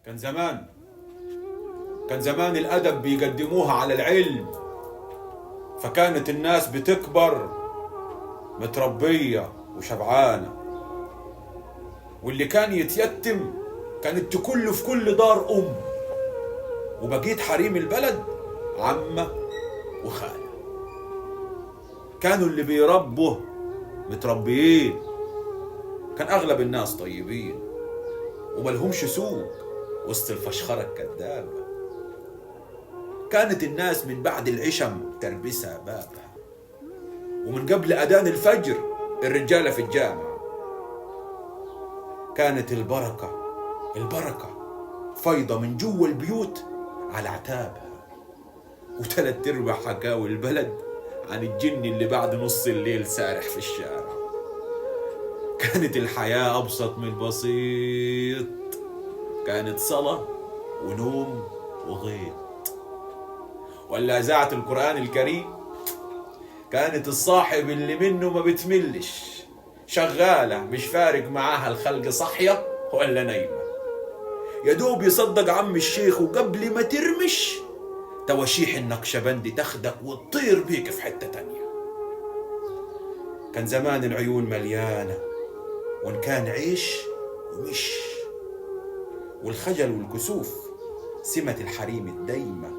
كان زمان الأدب بيقدموها على العلم، فكانت الناس بتكبر متربية وشبعانة، واللي كان يتيتم كانت تكله في كل دار وبقيت حريم البلد عمة وخالة. كانوا اللي بيربوا متربيين، كان أغلب الناس طيبين وملهمش سوق وسط الفشخرة الكذابة. كانت الناس من بعد العشم تربسها بابها، ومن قبل أذان الفجر الرجالة في الجامعة. كانت البركة فايضة من جوا البيوت على عتابها، وثلاث ارباع حكاوي البلد عن الجن اللي بعد نص الليل سارح في الشارع. كانت الحياة أبسط من البسيط، كانت صلاة ونوم وغيط. ولا إذاعة القرآن الكريم كانت الصاحب اللي منه ما بتملش، شغالة مش فارق معاها الخلق صحية ولا نايمة، يدوب يصدق عم الشيخ وقبل ما ترمش تواشيح النقشبندي تاخدك وتطير بيك في حتة تانية. كان زمان العيون مليانة، وإن كان عيش ومش، والخجل والكسوف سمة الحريم الدايمة.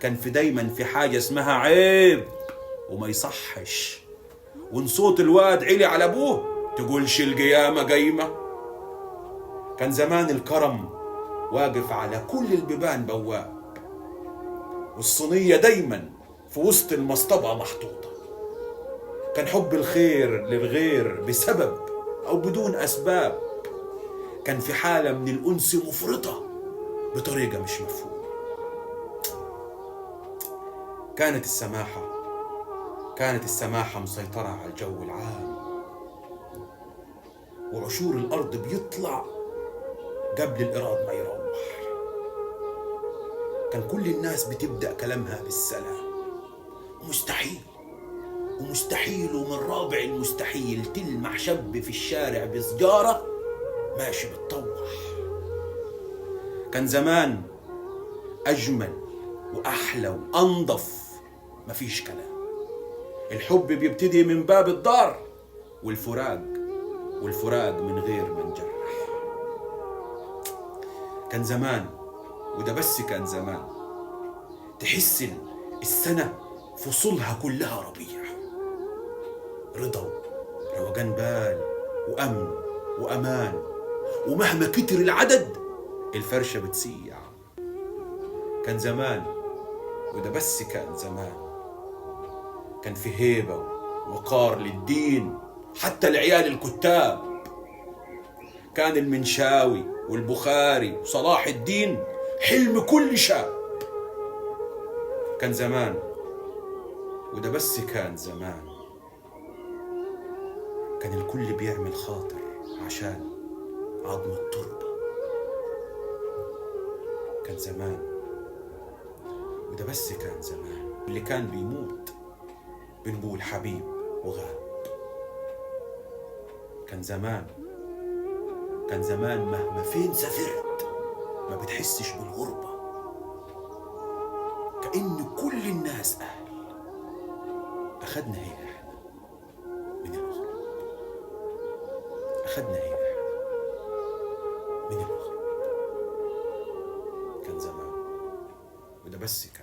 كان دايما في حاجة اسمها عيب وما يصحش، وإن صوت الواد علي على أبوه تقولش القيامة قايمة. كان زمان الكرم واقف على كل البيبان بواب، والصينية دايما في وسط المصطبة محطوطة. كان حب الخير للغير بسبب أو بدون أسباب. كان في حالة من الأنس مفرطة بطريقة مش مفهومة. كانت السماحة مسيطرة على الجو العام، وعشور الأرض بيطلع قبل الإراد ما يروح. كان كل الناس بتبدأ كلامها بالسلام، ومستحيل ومن رابع المستحيل تلمح شاب في الشارع بسجارة ماشي بتطوح. كان زمان أجمل وأحلى وأنظف، مفيش كلام. الحب بيبتدي من باب الدار، والفراق من غير ما نجرح. كان زمان، وده بس كان زمان، تحس السنة فصولها كلها ربيع، رضا روقان بال وأمن وأمان، ومهما كتر العدد الفرشة بتسيع. كان زمان، وده بس كان زمان، كان في هيبة ووقار للدين حتى العيال الكتاب. كان المنشاوي والبخاري وصلاح الدين حلم كل شاب. كان زمان، وده بس كان زمان، كان الكل بيعمل خاطر عشان عظم التربة. كان زمان، وده بس كان زمان، اللي كان بيموت بنقول حبيب وغاب. كان زمان مهما فين سافرت ما بتحسش بالغربة، كأن كل الناس أهل. أخدنا هي إحنا من الغرب، كان زمان، وده بس كان